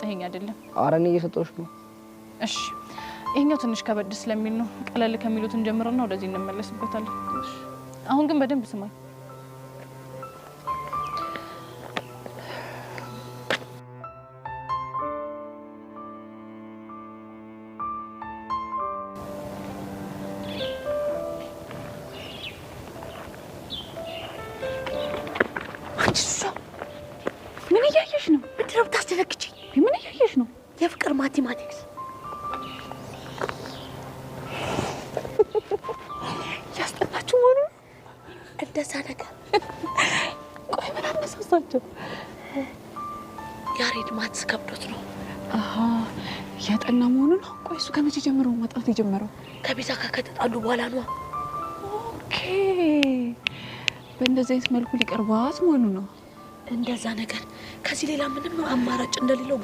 እየሰጠኸኝ አይደለም ኧረ እኔ እየሰጠሁሽ ነው እሺ ይሄኛው ትንሽ ከበድ ስለሚል ነው ቀለል ከሚሉት እንጀምርና ወደዚህ እንመለስበታለን አሁን ግን በደንብ ስማኝ ምን እያየሽ ነው ምንድነው ታስተነክቺኝ ምን እያየሽ ነው የፍቅር ማቴማቲክስ ያስጠላችሁ ማለት እንደዛ ነገር ቆይ ምን አነሳሳቸው ያሬድ ማትስ ከብዶት ነው አሃ ያጠና መሆኑ ነው ቆይ እሱ ከመቼ ጀምሮ ማጥናት የጀመረው ከቤዛ ጋር ከተጣሉ በኋላ ነው ኦኬ በእንደዚህ አይነት መልኩ ሊቀርባት መሆኑ ነው እንደዛ ነገር ከዚህ ሌላ ምንም አማራጭ እንደሌለው